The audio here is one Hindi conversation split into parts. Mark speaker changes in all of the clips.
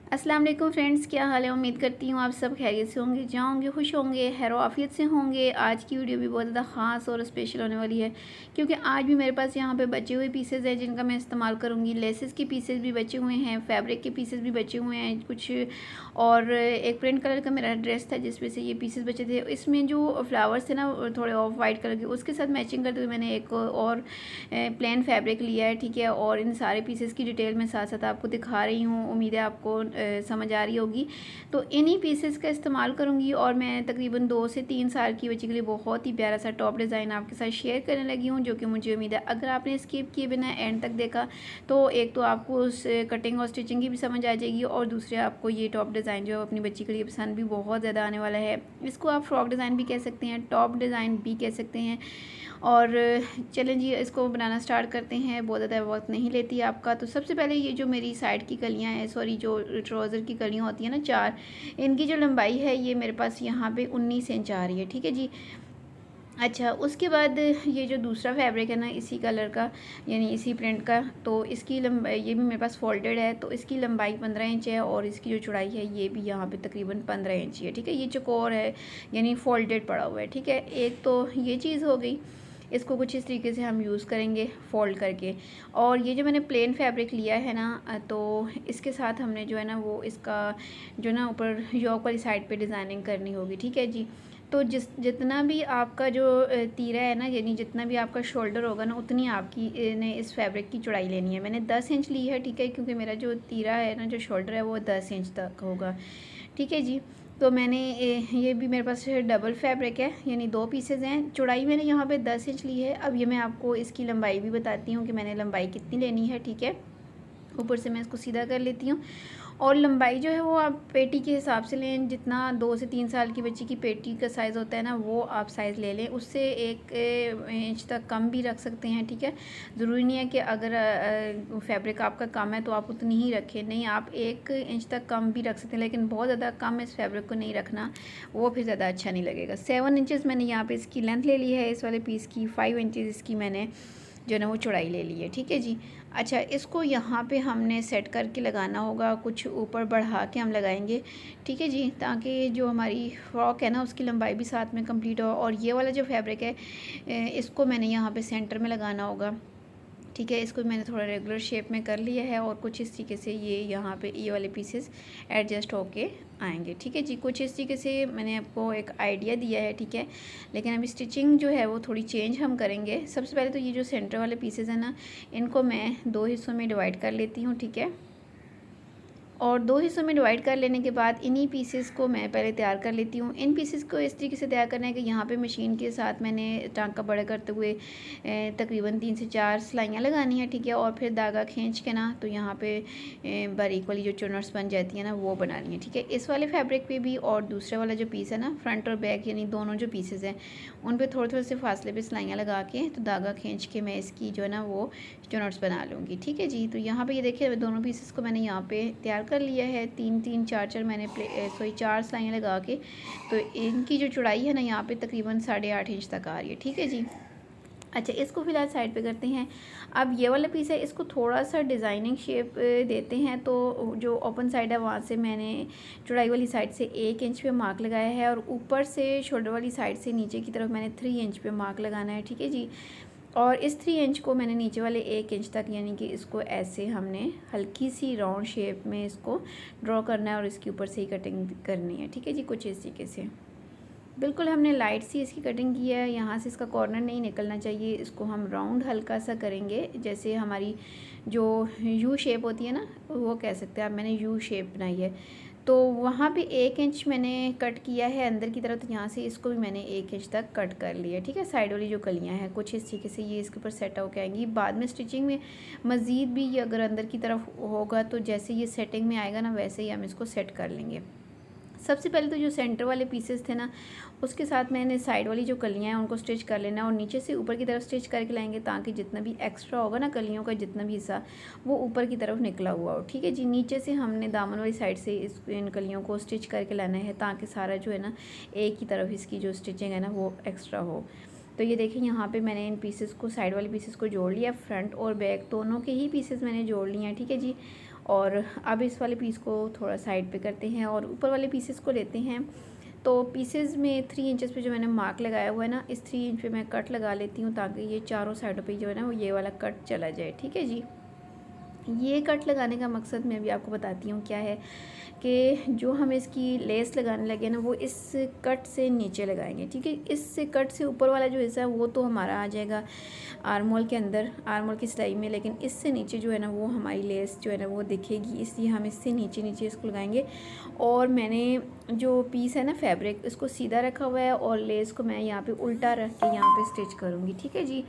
Speaker 1: अस्सलाम वालेकुम फ्रेंड्स, क्या हाल है। उम्मीद करती हूँ आप सब खैरियत से होंगे, जहाँ होंगे खुश होंगे, खैरो आफियत से होंगे। आज की वीडियो भी बहुत ज़्यादा ख़ास और स्पेशल होने वाली है, क्योंकि आज भी मेरे पास यहाँ पे बचे हुए पीसेज हैं जिनका मैं इस्तेमाल करूँगी। लेसेस के पीसेज भी बचे हुए हैं, फैब्रिक के पीसेज भी बचे हुए हैं कुछ, और एक प्रिंट कलर का मेरा ड्रेस था जिसमें से ये पीसेज बचे थे। इसमें जो फ्लावर्स थे ना थोड़े ऑफ वाइट कलर के, उसके साथ मैचिंग करते हुए मैंने एक और प्लेन फैब्रिक लिया है, ठीक है। और इन सारे पीसेस की डिटेल मैं साथ साथ आपको दिखा रही हूँ, उम्मीद है आपको समझ आ रही होगी। तो इन्हीं पीसेस का इस्तेमाल करूँगी और मैं तकरीबन 2 से 3 साल की बच्ची के लिए बहुत ही प्यारा सा टॉप डिज़ाइन आपके साथ शेयर करने लगी हूँ, जो कि मुझे उम्मीद है अगर आपने स्किप किए बिना एंड तक देखा तो एक तो आपको उस कटिंग और स्टिचिंग की भी समझ आ जाएगी, और दूसरे आपको ये टॉप डिज़ाइन जो अपनी बच्ची के लिए पसंद भी बहुत ज़्यादा आने वाला है। इसको आप फ्रॉक डिज़ाइन भी कह सकते हैं, टॉप डिज़ाइन भी कह सकते हैं। और चलें जी, इसको बनाना स्टार्ट करते हैं, बहुत ज़्यादा वक्त नहीं लेती आपका। तो सबसे पहले ये जो मेरी साइड की कलियां हैं, सॉरी जो ट्राउज़र की कलियां होती हैं ना 4, इनकी जो लंबाई है ये मेरे पास यहाँ पे 19 इंच आ रही है, ठीक है जी। अच्छा, उसके बाद ये जो दूसरा फैब्रिक है ना इसी कलर का, यानी इसी प्रिंट का, तो इसकी लंबाई ये भी मेरे पास फोल्डेड है, तो इसकी लंबाई 15 इंच है और इसकी जो चौड़ाई है ये भी यहाँ पे तकरीबन 15 इंच है, ठीक है। ये चौकोर है यानी फोल्डेड पड़ा हुआ है, ठीक है। एक तो ये चीज़ हो गई, इसको कुछ इस तरीके से हम यूज़ करेंगे फ़ोल्ड करके। और ये जो मैंने प्लेन फैब्रिक लिया है ना, तो इसके साथ हमने जो है ना वो इसका जो ना ऊपर योक वाली साइड पे डिज़ाइनिंग करनी होगी, ठीक है जी। तो जितना भी आपका जो तीरा है ना, यानी जितना भी आपका शोल्डर होगा ना, उतनी आपकी ने इस फैब्रिक की चौड़ाई लेनी है। मैंने 10 इंच ली है, ठीक है, क्योंकि मेरा जो तीरा है ना, जो शोल्डर है वो 10 इंच तक होगा, ठीक है जी। तो मैंने ये भी मेरे पास डबल फैब्रिक है, यानी 2 पीसेज हैं। चौड़ाई मैंने यहाँ पे 10 इंच ली है। अब ये मैं आपको इसकी लंबाई भी बताती हूँ कि मैंने लंबाई कितनी लेनी है, ठीक है। ऊपर से मैं इसको सीधा कर लेती हूँ। और लंबाई जो है वो आप पेटी के हिसाब से लें, जितना 2 से 3 साल की बच्ची की पेटी का साइज़ होता है ना, वो आप साइज़ ले लें। उससे 1 इंच तक कम भी रख सकते हैं, ठीक है। ज़रूरी नहीं है कि अगर फैब्रिक आपका कम है तो आप उतनी ही रखें, नहीं, आप 1 इंच तक कम भी रख सकते हैं, लेकिन बहुत ज़्यादा कम इस फैब्रिक को नहीं रखना, वो फिर ज़्यादा अच्छा नहीं लगेगा। 7 इंचज़ मैंने यहाँ पर इसकी लेंथ ले ली है, इस वाले पीस की। 5 इंचज़ इसकी मैंने जो ना वो चौड़ाई ले ली है, ठीक है जी। अच्छा, इसको यहाँ पे हमने सेट करके लगाना होगा, कुछ ऊपर बढ़ा के हम लगाएंगे, ठीक है जी, ताकि जो हमारी फ्रॉक है ना उसकी लंबाई भी साथ में कंप्लीट हो। और ये वाला जो फैब्रिक है इसको मैंने यहाँ पे सेंटर में लगाना होगा, ठीक है। इसको मैंने थोड़ा रेगुलर शेप में कर लिया है और कुछ इस तरीके से ये यहाँ पे ये वाले पीसेस एडजस्ट होके आएंगे, ठीक है जी। कुछ इस तरीके से मैंने आपको एक आइडिया दिया है, ठीक है। लेकिन अभी स्टिचिंग जो है वो थोड़ी चेंज हम करेंगे। सबसे पहले तो ये जो सेंटर वाले पीसेस हैं ना, इनको मैं 2 हिस्सों में डिवाइड कर लेती हूँ, ठीक है। और 2 हिस्सों में डिवाइड कर लेने के बाद इन्हीं पीसेस को मैं पहले तैयार कर लेती हूँ। इन पीसेस को इस तरीके से तैयार करना है कि यहाँ पे मशीन के साथ मैंने टांका बड़ा करते हुए तकरीबन 3 से 4 सिलाइयाँ लगानी है, ठीक है। और फिर धागा खींच के ना तो यहाँ पे बारीक वाली जो चुनर्स बन जाती है ना वो बनानी है, ठीक है। इस वाले फैब्रिक पे भी, और दूसरे वाला जो पीस है ना, फ्रंट और बैक यानी दोनों जो पीसेस हैं उन पर थोड़े थोड़े से फासले पर सिलाइयाँ लगा के तो धागा खींच के मैं इसकी जो है ना वो चुनर्स बना लूँगी, ठीक है जी। तो यहाँ पर ये देखिए दोनों पीसेस को मैंने यहाँ पर तैयार कर लिया है। 3-3 4-4 मैंने 4 सिलाइयाँ लगा के, तो इनकी जो चौड़ाई है ना यहाँ पे तकरीबन 8.5 इंच तक आ रही है, ठीक है जी। अच्छा, इसको फिलहाल साइड पे करते हैं। अब ये वाला पीस है, इसको थोड़ा सा डिज़ाइनिंग शेप देते हैं। तो जो ओपन साइड है वहाँ से मैंने चौड़ाई वाली साइड से 1 इंच पे मार्क लगाया है, और ऊपर से शोल्डर वाली साइड से नीचे की तरफ मैंने 3 इंच पे मार्क लगाना है, ठीक है जी। और इस 3 इंच को मैंने नीचे वाले 1 इंच तक, यानी कि इसको ऐसे हमने हल्की सी राउंड शेप में इसको ड्रॉ करना है और इसके ऊपर से ही कटिंग करनी है, ठीक है जी। कुछ इस तरीके से बिल्कुल हमने लाइट सी इसकी कटिंग की है, यहाँ से इसका कॉर्नर नहीं निकलना चाहिए। इसको हम राउंड हल्का सा करेंगे, जैसे हमारी जो यू शेप होती है ना, वो कह सकते हैं आप। मैंने यू शेप बनाई है, तो वहाँ पे 1 इंच मैंने कट किया है अंदर की तरफ, तो यहाँ से इसको भी मैंने 1 इंच तक कट कर लिया, ठीक है। साइड वाली जो कलियाँ हैं कुछ इस तरीके से ये इसके ऊपर सेट होकर आएंगी। बाद में स्टिचिंग में मज़ीद भी ये अगर अंदर की तरफ होगा तो जैसे ये सेटिंग में आएगा ना वैसे ही हम इसको सेट कर लेंगे। सबसे पहले तो जो सेंटर वाले पीसेस थे ना, उसके साथ मैंने साइड वाली जो कलियाँ हैं उनको स्टिच कर लेना, और नीचे से ऊपर की तरफ स्टिच करके लाएंगे, ताकि जितना भी एक्स्ट्रा होगा ना कलियों का जितना भी हिस्सा, वो ऊपर की तरफ निकला हुआ हो, ठीक है जी। नीचे से हमने दामन वाली साइड से इन कलियों को स्टिच करके लाना है, ताकि सारा जो है ना एक ही तरफ इसकी जो स्टिचिंग है ना वो एक्स्ट्रा हो। तो ये देखिए यहाँ पे मैंने इन पीसेस को, साइड वाले पीसेस को जोड़ लिया, फ्रंट और बैक दोनों के ही पीसेस मैंने जोड़ लिए हैं, ठीक है जी। और अब इस वाले पीस को थोड़ा साइड पे करते हैं और ऊपर वाले पीसेस को लेते हैं। तो पीसेस में 3 इंचेस पे जो मैंने मार्क लगाया हुआ है ना, इस 3 इंच पे मैं कट लगा लेती हूँ ताकि ये चारों साइडों पे जो है ना वो ये वाला कट चला जाए। ठीक है जी। ये कट लगाने का मकसद मैं भी आपको बताती हूँ क्या है कि जो हम इसकी लेस लगाने लगे ना वो इस कट से नीचे लगाएंगे। ठीक है, इस कट से ऊपर वाला जो हिस्सा है वो तो हमारा आ जाएगा आर्मोल के अंदर, आर्मोल की सिलाई में, लेकिन इससे नीचे जो है ना वो हमारी लेस जो है ना वो दिखेगी, इसलिए हम इससे नीचे नीचे इसको लगाएंगे। और मैंने जो पीस है ना फैब्रिक, इसको सीधा रखा हुआ है और लेस को मैं यहाँ पे उल्टा रख के यहाँ पे स्टिच करूँगी। ठीक है जी,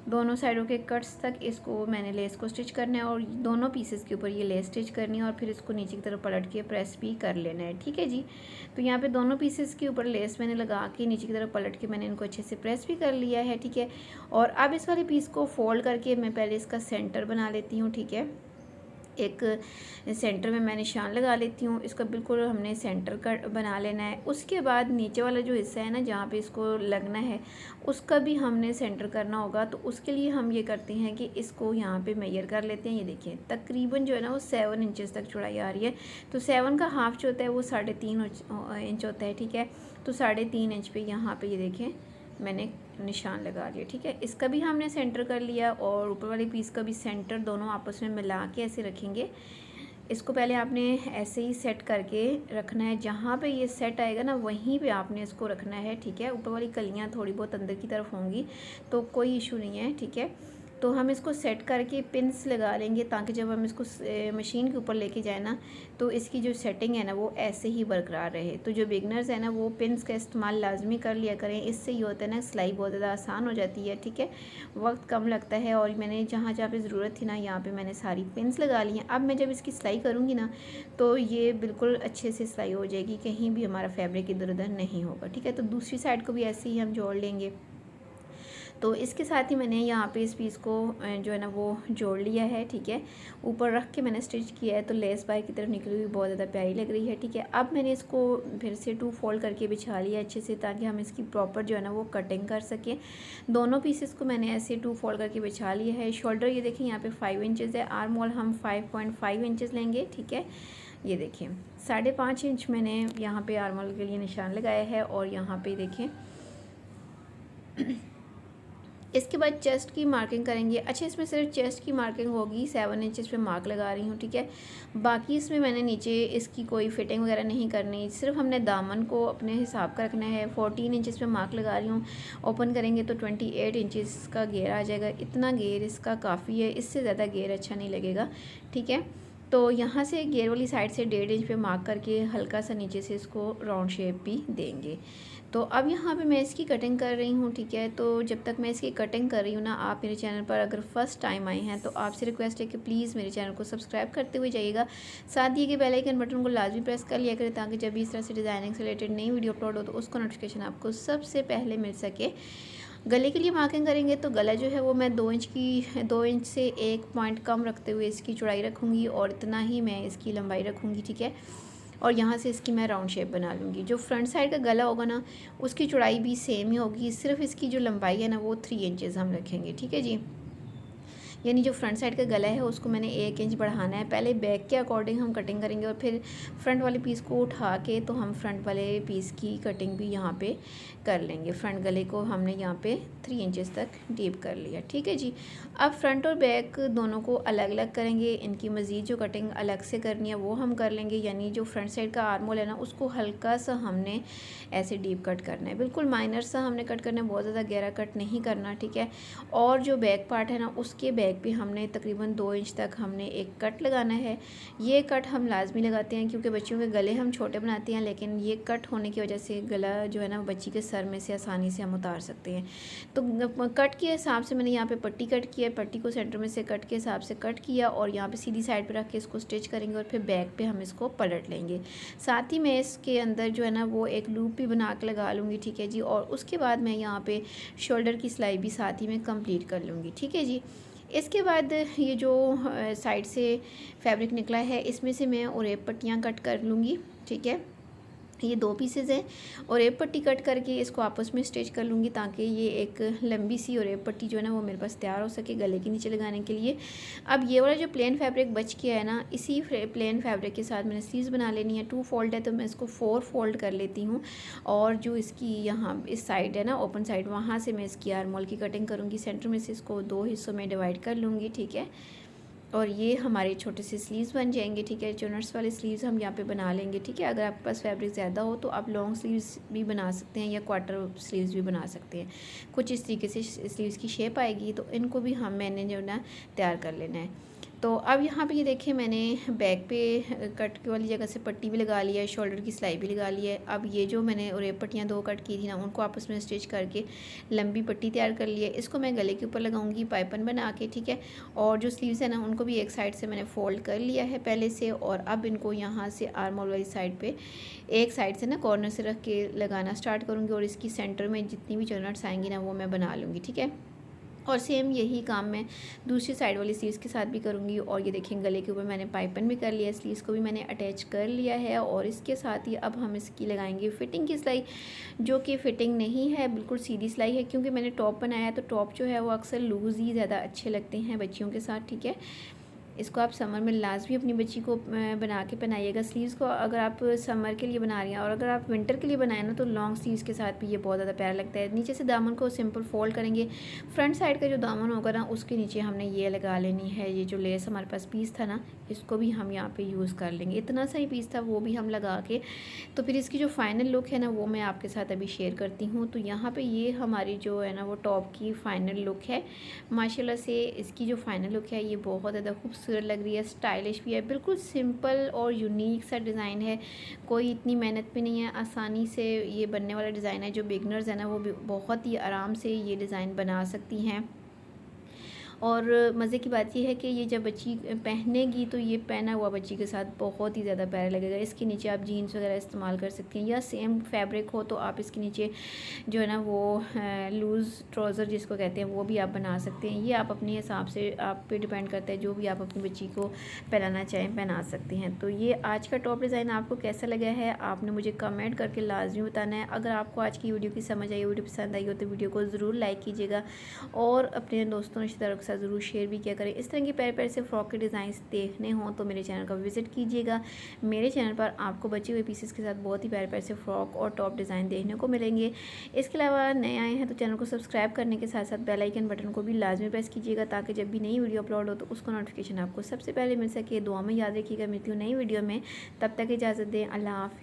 Speaker 1: दोनों साइडों के कट्स तक इसको मैंने लेस को स्टिच करना है और दोनों पीसेस के ऊपर ये लेस स्टिच करनी है और फिर इसको नीचे की तरफ पलट के प्रेस भी कर लेना है। ठीक है जी, तो यहाँ पे दोनों पीसेस के ऊपर लेस मैंने लगा के नीचे की तरफ पलट के मैंने इनको अच्छे से प्रेस भी कर लिया है। ठीक है, और अब इस वाले पीस को फोल्ड करके मैं पहले इसका सेंटर बना लेती हूँ। ठीक है, एक सेंटर में मैं निशान लगा लेती हूँ, इसका बिल्कुल हमने सेंटर का बना लेना है। उसके बाद नीचे वाला जो हिस्सा है ना जहाँ पे इसको लगना है उसका भी हमने सेंटर करना होगा। तो उसके लिए हम ये करते हैं कि इसको यहाँ पे मेजर कर लेते हैं। ये देखिए तकरीबन जो है ना वो 7 इंचेस तक चौड़ाई आ रही है। तो 7 का हाफ जो होता है वो 3.5 इंच होता है। ठीक है, तो 3.5 इंच पे यहाँ पे ये देखें मैंने निशान लगा लिया। ठीक है, इसका भी हमने सेंटर कर लिया और ऊपर वाले पीस का भी सेंटर, दोनों आपस में मिला के ऐसे रखेंगे। इसको पहले आपने ऐसे ही सेट करके रखना है, जहाँ पे ये सेट आएगा ना वहीं पे आपने इसको रखना है। ठीक है, ऊपर वाली कलियाँ थोड़ी बहुत अंदर की तरफ होंगी तो कोई इशू नहीं है। ठीक है, तो हम इसको सेट करके पिन्स लगा लेंगे ताकि जब हम इसको मशीन के ऊपर लेके जाए ना तो इसकी जो सेटिंग है ना वो ऐसे ही बरकरार रहे। तो जो बिगनर्स है ना वो पिन्स का इस्तेमाल लाजमी कर लिया करें, इससे ये होता है ना सिलाई बहुत ज़्यादा आसान हो जाती है। ठीक है, वक्त कम लगता है। और मैंने जहाँ जहाँ पे ज़रूरत थी ना यहाँ पे मैंने सारी पिन्स लगा ली हैं। अब मैं जब इसकी सिलाई करूँगी ना तो ये बिल्कुल अच्छे से सिलाई हो जाएगी, कहीं भी हमारा फैब्रिक इधर उधर नहीं होगा। ठीक है, तो दूसरी साइड को भी ऐसे ही हम जोड़ लेंगे। तो इसके साथ ही मैंने यहाँ पे इस पीस को जो है ना वो जोड़ लिया है। ठीक है, ऊपर रख के मैंने स्टिच किया है तो लेस बाहर की तरफ निकली हुई बहुत ज़्यादा प्यारी लग रही है। ठीक है, अब मैंने इसको फिर से 2 फोल्ड करके बिछा लिया अच्छे से ताकि हम इसकी प्रॉपर जो है ना वो कटिंग कर सकें। दोनों पीसेस को मैंने ऐसे 2 फोल्ड करके बिछा लिया है। शोल्डर ये देखिए यहाँ पे 5 इंचज़ है, आर्म होल हम 5.5 इंचज़ लेंगे। ठीक है, ये देखें 5.5 इंच मैंने यहाँ पे आर्म होल के लिए निशान लगाया है और यहाँ पे देखें इसके बाद चेस्ट की मार्किंग करेंगे। अच्छा, इसमें सिर्फ चेस्ट की मार्किंग होगी, 7 इंचज़ पे मार्क लगा रही हूँ। ठीक है, बाकी इसमें मैंने नीचे इसकी कोई फिटिंग वगैरह नहीं करनी, सिर्फ हमने दामन को अपने हिसाब का रखना है। 14 इंचज़ पे मार्क लगा रही हूँ, ओपन करेंगे तो 28 इंचज़ का घेर आ जाएगा। इतना घेर इसका काफ़ी है, इससे ज़्यादा घेर अच्छा नहीं लगेगा। ठीक है, तो यहाँ से घेर वाली साइड से 1.5 इंच पे मार्क करके हल्का सा नीचे से इसको राउंड शेप भी देंगे। तो अब यहाँ पे मैं इसकी कटिंग कर रही हूँ। ठीक है, तो जब तक मैं इसकी कटिंग कर रही हूँ ना, आप मेरे चैनल पर अगर फर्स्ट टाइम आए हैं तो आपसे रिक्वेस्ट है कि प्लीज़ मेरे चैनल को सब्सक्राइब करते हुए जाइएगा, साथ दिए गए बेल आइकन बटन को लाजमी प्रेस कर लिया करें ताकि जब भी इस तरह से डिज़ाइनिंग से रिलेटेड नई वीडियो अपलोड हो तो उसका नोटिफिकेशन आपको सबसे पहले मिल सके। गले के लिए मार्किंग करेंगे तो गला जो है वो मैं 2 इंच से 1 पॉइंट कम रखते हुए इसकी चौड़ाई रखूँगी और इतना ही मैं इसकी लंबाई रखूँगी। ठीक है, और यहाँ से इसकी मैं राउंड शेप बना लूँगी। जो फ्रंट साइड का गला होगा ना उसकी चौड़ाई भी सेम ही होगी, सिर्फ इसकी जो लंबाई है ना वो 3 इंचज़ हम रखेंगे। ठीक है जी, यानी जो फ्रंट साइड का गला है उसको मैंने 1 इंच बढ़ाना है। पहले बैक के अकॉर्डिंग हम कटिंग करेंगे और फिर फ्रंट वाले पीस को उठा के तो हम फ्रंट वाले पीस की कटिंग भी यहाँ पे कर लेंगे। फ्रंट गले को हमने यहाँ पे 3 इंचज़ तक डीप कर लिया। ठीक है जी, अब फ्रंट और बैक दोनों को अलग अलग करेंगे। इनकी मज़ीद जो कटिंग अलग से करनी है वो हम कर लेंगे। यानी जो फ्रंट साइड का आर्म होल है ना उसको हल्का सा हमने ऐसे डीप कट करना है, बिल्कुल माइनर सा हमने कट करना है, बहुत ज़्यादा गहरा कट नहीं करना। ठीक है, और जो बैक पार्ट है ना उसके बैक पे हमने तकरीबन 2 इंच तक हमने एक कट लगाना है। ये कट हम लाजमी लगाते हैं क्योंकि बच्चों के गले हम छोटे बनाते हैं, लेकिन ये कट होने की वजह से गला जो है ना बच्ची के सर में से आसानी से हम उतार सकते हैं। तो कट के हिसाब से मैंने यहाँ पे पट्टी कट किया है, पट्टी को सेंटर में से कट के हिसाब से कट किया और यहाँ पे सीधी साइड पे रख के इसको स्टिच करेंगे और फिर बैक पे हम इसको पलट लेंगे। साथ ही मैं इसके अंदर जो है ना वो एक लूप भी बना के लगा लूँगी। ठीक है जी, और उसके बाद मैं यहाँ पे शोल्डर की सिलाई भी साथ ही में कंप्लीट कर लूँगी। ठीक है जी, इसके बाद ये जो साइड से फैब्रिक निकला है इसमें से मैं और पट्टियाँ कट कर लूँगी। ठीक है, ये 2 पीसेस हैं और एक पट्टी कट करके इसको आपस में स्टिच कर लूँगी ताकि ये एक लंबी सी और एक पट्टी जो है ना वो मेरे पास तैयार हो सके गले के नीचे लगाने के लिए। अब ये वाला जो प्लेन फैब्रिक बच गया है ना, इसी प्लेन फैब्रिक के साथ मैंने स्लीव्स बना लेनी है। 2 फोल्ड है तो मैं इसको 4 फोल्ड कर लेती हूँ और जो इसकी यहाँ इस साइड है ना ओपन साइड, वहाँ से मैं इसकी आर्म होल की कटिंग करूँगी। सेंटर में से इसको 2 हिस्सों में डिवाइड कर लूँगी, ठीक है। और ये हमारे छोटे से स्लीव्स बन जाएंगे, ठीक है। चुनर्स वाले स्लीव्स हम यहाँ पे बना लेंगे, ठीक है। अगर आपके पास फैब्रिक ज़्यादा हो तो आप लॉन्ग स्लीव्स भी बना सकते हैं या क्वार्टर स्लीव्स भी बना सकते हैं। कुछ इस तरीके से स्लीव्स की शेप आएगी, तो इनको भी मैंने जो ना तैयार कर लेना है। तो अब यहाँ पे ये देखिए मैंने बैक पे कट वाली जगह से पट्टी भी लगा लिया है, शोल्डर की सिलाई भी लगा ली है। अब ये जो मैंने और ये पट्टियाँ 2 कट की थी ना, उनको आपस में स्टिच करके लंबी पट्टी तैयार कर ली है। इसको मैं गले के ऊपर लगाऊंगी पाइपन बना के, ठीक है। और जो स्लीव्स है ना उनको भी एक साइड से मैंने फोल्ड कर लिया है पहले से, और अब इनको यहाँ से आर्म होल वाली साइड पे एक साइड से ना कॉर्नर से रख के लगाना स्टार्ट करूँगी और इसकी सेंटर में जितनी भी चुनट्स आएंगी ना वो मैं बना लूँगी, ठीक है। और सेम यही काम मैं दूसरी साइड वाली स्लीव्स के साथ भी करूँगी। और ये देखें गले के ऊपर मैंने पाइपन भी कर लिया है, स्लीव्स को भी मैंने अटैच कर लिया है। और इसके साथ ही अब हम इसकी लगाएंगे फिटिंग की सिलाई, जो कि फ़िटिंग नहीं है, बिल्कुल सीधी सिलाई है। क्योंकि मैंने टॉप बनाया है तो टॉप जो है वो अक्सर लूज़ ही ज़्यादा अच्छे लगते हैं बच्चियों के साथ, ठीक है। इसको आप समर में लाजमी अपनी बच्ची को बना के पहनाइएगा। स्लीव्स को अगर आप समर के लिए बना रही हैं, और अगर आप विंटर के लिए बनाएं ना तो लॉन्ग स्लीव्स के साथ भी ये बहुत ज़्यादा प्यारा लगता है। नीचे से दामन को सिंपल फोल्ड करेंगे, फ्रंट साइड का जो दामन होगा ना उसके नीचे हमने ये लगा लेनी है। ये जो लेस हमारे पास पीस था ना, इसको भी हम यहाँ पे यूज़ कर लेंगे। इतना सा ही पीस था वो भी हम लगा के, तो फिर इसकी जो फाइनल लुक है ना वो मैं आपके साथ अभी शेयर करती हूँ। तो यहाँ पे ये हमारी जो है ना वो टॉप की फ़ाइनल लुक है। माशाल्लाह से इसकी जो फाइनल लुक है ये बहुत ज़्यादा खूबसूरत लग रही है, स्टाइलिश भी है, बिल्कुल सिंपल और यूनिक सा डिज़ाइन है। कोई इतनी मेहनत भी नहीं है, आसानी से ये बनने वाला डिज़ाइन है। जो बिगनर्स है ना वो भी बहुत ही आराम से ये डिज़ाइन बना सकती हैं। और मज़े की बात यह है कि ये जब बच्ची पहनेगी तो ये पहना हुआ बच्ची के साथ बहुत ही ज़्यादा प्यारा लगेगा। इसके नीचे आप जीन्स वगैरह इस्तेमाल कर सकती हैं, या सेम फैब्रिक हो तो आप इसके नीचे जो है ना वो लूज़ ट्राउज़र जिसको कहते हैं वो भी आप बना सकते हैं। ये आप अपने हिसाब से आप पे डिपेंड करता है, जो भी आप अपनी बच्ची को पहनाना चाहें पहना सकते हैं। तो ये आज का टॉप डिज़ाइन आपको कैसा लगा है आपने मुझे कमेंट करके लाजमी बताना है। अगर आपको आज की वीडियो की समझ आई, वीडियो पसंद आई हो तो वीडियो को ज़रूर लाइक कीजिएगा और अपने दोस्तों रिश्तेदारों के साथ ज़रूर शेयर भी किया करें। इस तरह के प्यारे प्यारे से फ्रॉक के डिज़ाइंस देखने हों तो मेरे चैनल का विजिट कीजिएगा। मेरे चैनल पर आपको बचे हुए पीसेस के साथ बहुत ही प्यारे प्यारे से फ्रॉक और टॉप डिज़ाइन देखने को मिलेंगे। इसके अलावा नए आए हैं तो चैनल को सब्सक्राइब करने के साथ साथ बेल आइकन बटन को भी लाजमी प्रेस कीजिएगा, ताकि जब भी नई वीडियो अपलोड हो तो उसका नोटिफिकेशन आपको सबसे पहले मिल सके। दुआ में याद रखिएगा, मिलती हूँ नई वीडियो में, तब तक इजाज़त दें। अल्लाह हाफ़िज़।